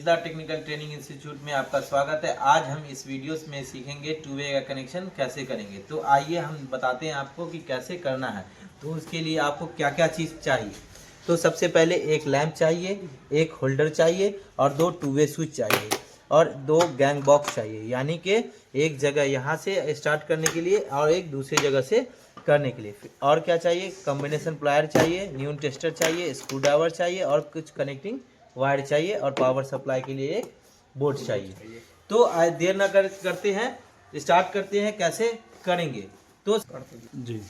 Technical training institute में आपका स्वागत है। आज हम इस वीडियो में सीखेंगे टू वे का कनेक्शन कैसे करेंगे। तो आइए हम बताते हैं आपको कि कैसे करना है। तो उसके लिए आपको क्या क्या चीज़ चाहिए। तो सबसे पहले एक लैंप चाहिए, एक होल्डर चाहिए और दो टू वे स्विच चाहिए और दो गैंग बॉक्स चाहिए, यानी कि एक जगह यहाँ से स्टार्ट करने के लिए और एक दूसरी जगह से करने के लिए। और क्या चाहिए, कॉम्बिनेशन प्लायर चाहिए, न्यून टेस्टर चाहिए, स्क्रू ड्राइवर चाहिए और कुछ कनेक्टिंग वायर चाहिए और पावर सप्लाई के लिए एक बोर्ड चाहिए। तो देर ना करते हैं, स्टार्ट करते हैं कैसे करेंगे। तो जी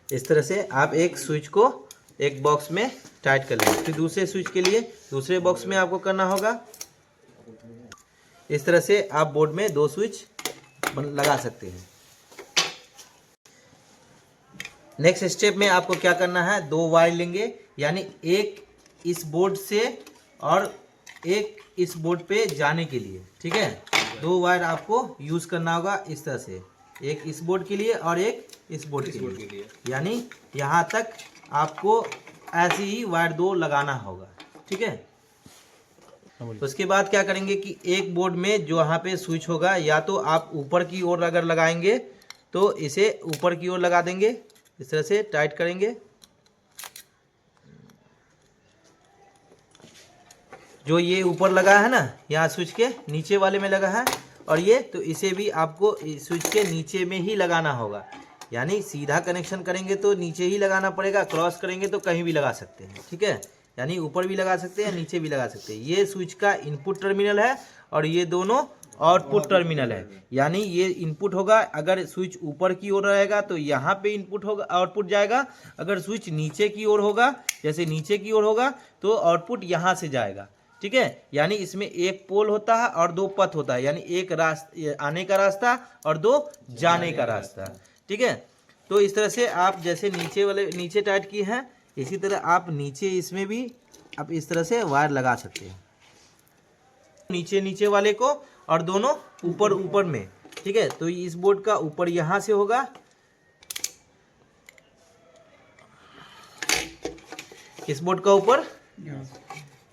इस तरह से आप एक स्विच को एक बॉक्स में टाइट कर लेंगे। फिर दूसरे स्विच के लिए दूसरे बॉक्स में आपको करना होगा। इस तरह से आप बोर्ड में दो स्विच लगा सकते हैं। नेक्स्ट स्टेप में आपको क्या करना है, दो वायर लेंगे, यानी एक इस बोर्ड से और एक इस बोर्ड पे जाने के लिए। ठीक है, दो वायर आपको यूज करना होगा इस तरह से, एक इस बोर्ड के लिए और एक इस बोर्ड के लिए। यानी यहाँ तक आपको ऐसे ही वायर दो लगाना होगा। ठीक है, तो उसके बाद क्या करेंगे कि एक बोर्ड में जो यहाँ पे स्विच होगा, या तो आप ऊपर की ओर अगर लगाएंगे तो इसे ऊपर की ओर लगा देंगे, इस तरह से टाइट करेंगे। जो ये ऊपर लगा है ना, यहाँ स्विच के नीचे वाले में लगा है, और ये तो इसे भी आपको स्विच के नीचे में ही लगाना होगा। यानी सीधा कनेक्शन करेंगे तो नीचे ही लगाना पड़ेगा, क्रॉस करेंगे तो कहीं भी लगा सकते हैं। ठीक है, यानी ऊपर भी लगा सकते हैं, नीचे भी लगा सकते हैं। ये स्विच का इनपुट टर्मिनल है और ये दोनों आउटपुट टर्मिनल है। यानी ये इनपुट होगा, अगर स्विच ऊपर की ओर रहेगा तो यहाँ पे इनपुट होगा, आउटपुट जाएगा। अगर स्विच नीचे की ओर होगा, जैसे नीचे की ओर होगा, तो आउटपुट यहाँ से जाएगा। ठीक है, यानी इसमें एक पोल होता है और दो पथ होता है, यानी एक रास्ता आने का रास्ता और दो जाने का रास्ता। ठीक है, तो इस तरह से आप जैसे नीचे टाइट किए हैं, इसी तरह आप नीचे इसमें भी आप इस तरह से वायर लगा सकते हैं, नीचे वाले को और दोनों ऊपर में। ठीक है, तो इस बोर्ड का ऊपर यहाँ से होगा, इस बोर्ड का ऊपर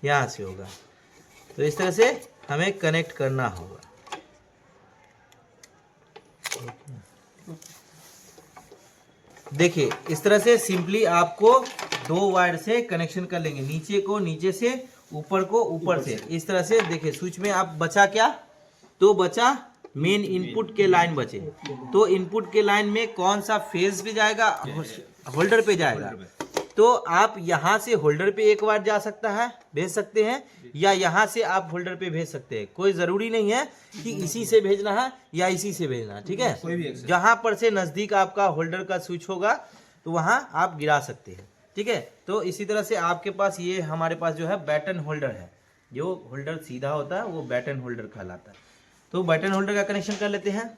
यहाँ से होगा। तो इस तरह से हमें कनेक्ट करना होगा। देखिए, इस तरह से सिंपली आपको दो वायर से कनेक्शन कर लेंगे, नीचे को नीचे से, ऊपर को ऊपर से। इस तरह से देखिए, स्विच में आप बचा क्या, तो बचा मेन इनपुट के लाइन बचे। तो इनपुट के लाइन में कौन सा फेज पे जाएगा, होल्डर पे जाएगा। तो आप यहाँ से होल्डर पे एक वायर जा सकता है, भेज सकते हैं, या यहाँ से आप होल्डर पे भेज सकते हैं। कोई ज़रूरी नहीं है कि इसी से भेजना है या इसी से भेजना है। ठीक है, जहाँ पर से नज़दीक आपका होल्डर का स्विच होगा तो वहाँ आप गिरा सकते हैं। ठीक है, तो इसी तरह से आपके पास ये हमारे पास जो है बैटन होल्डर है। जो होल्डर सीधा होता है वो बैटन होल्डर कहलाता है। तो बैटन होल्डर का कनेक्शन कर लेते हैं।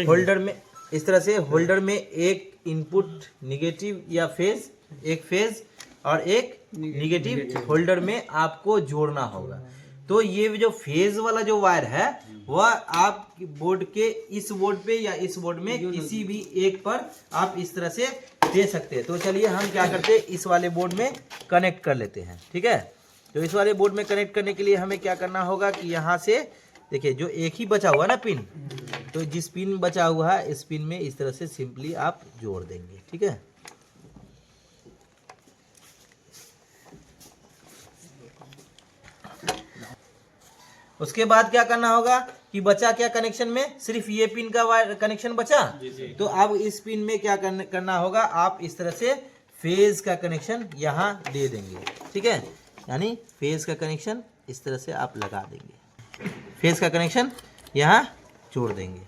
होल्डर में इस तरह से होल्डर में एक इनपुट निगेटिव या फेज, एक फेज और एक निगेटिव होल्डर में आपको जोड़ना होगा। तो ये जो फेज वाला जो वायर है वह आप बोर्ड के इस बोर्ड पे या इस बोर्ड में किसी भी एक पर आप इस तरह से दे सकते हैं। तो चलिए हम क्या करते हैं, इस वाले बोर्ड में कनेक्ट कर लेते हैं। ठीक है, तो इस वाले बोर्ड में कनेक्ट करने के लिए हमें क्या करना होगा कि यहाँ से देखिए, जो एक ही बचा हुआ ना पिन, तो जिस पिन बचा हुआ है इस पिन में इस तरह से सिंपली आप जोड़ देंगे। ठीक है, उसके बाद क्या करना होगा कि बचा क्या कनेक्शन में, सिर्फ ये पिन का वायर कनेक्शन बचा। तो अब इस पिन में क्या करना होगा, आप इस तरह से फेज का कनेक्शन यहाँ दे देंगे। ठीक है, यानी फेज का कनेक्शन इस तरह से आप लगा देंगे, फेज का कनेक्शन यहाँ जोड़ देंगे।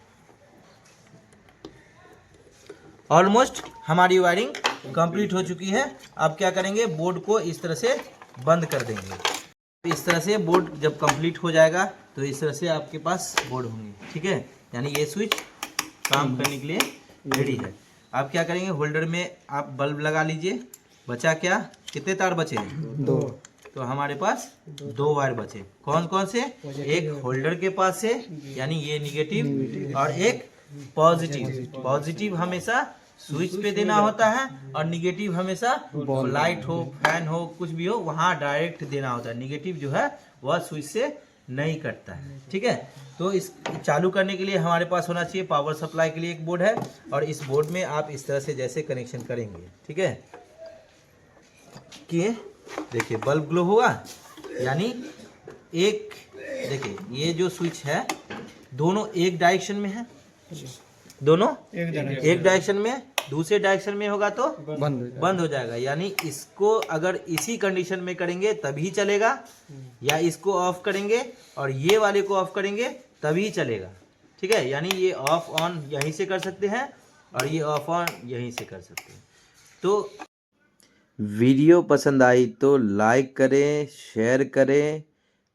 ऑलमोस्ट हमारी वायरिंग कंप्लीट हो चुकी है। अब क्या करेंगे, बोर्ड को इस तरह से बंद कर देंगे। इस तरह से बोर्ड जब कंप्लीट हो जाएगा तो इस तरह से आपके पास बोर्ड होंगे। ठीक है, यानी ये स्विच काम करने के लिए रेडी है। आप क्या करेंगे, होल्डर में आप बल्ब लगा लीजिए। बचा क्या, कितने तार बचे हैं, दो। तो हमारे पास 2 वायर बचे। कौन कौन से? एक होल्डर के पास से यानी ये निगेटिव, और एक पॉजिटिव। पॉजिटिव हमेशा स्विच पे देना होता है और निगेटिव हमेशा लाइट हो, फैन हो, कुछ भी हो वहाँ डायरेक्ट देना होता है। निगेटिव जो है वह स्विच से नहीं कटता है। ठीक है, तो इस चालू करने के लिए हमारे पास होना चाहिए पावर सप्लाई के लिए एक बोर्ड है, और इस बोर्ड में आप इस तरह से जैसे कनेक्शन करेंगे, ठीक है, कि देखिए बल्ब ग्लो हुआ, यानी एक, देखिए ये जो स्विच है दोनों एक डायरेक्शन में है, दोनों एक डायरेक्शन में, दूसरे डायरेक्शन में होगा तो बंद हो जाएगा। यानी इसको अगर इसी कंडीशन में करेंगे तभी चलेगा, या इसको ऑफ करेंगे और ये वाले को ऑफ करेंगे तभी चलेगा। ठीक है, यानी ये ऑफ ऑन यहीं से कर सकते हैं और ये ऑफ ऑन यहीं से कर सकते हैं। तो वीडियो पसंद आई तो लाइक करें, शेयर करें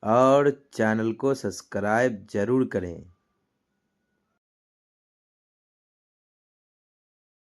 और चैनल को सब्सक्राइब जरूर करें।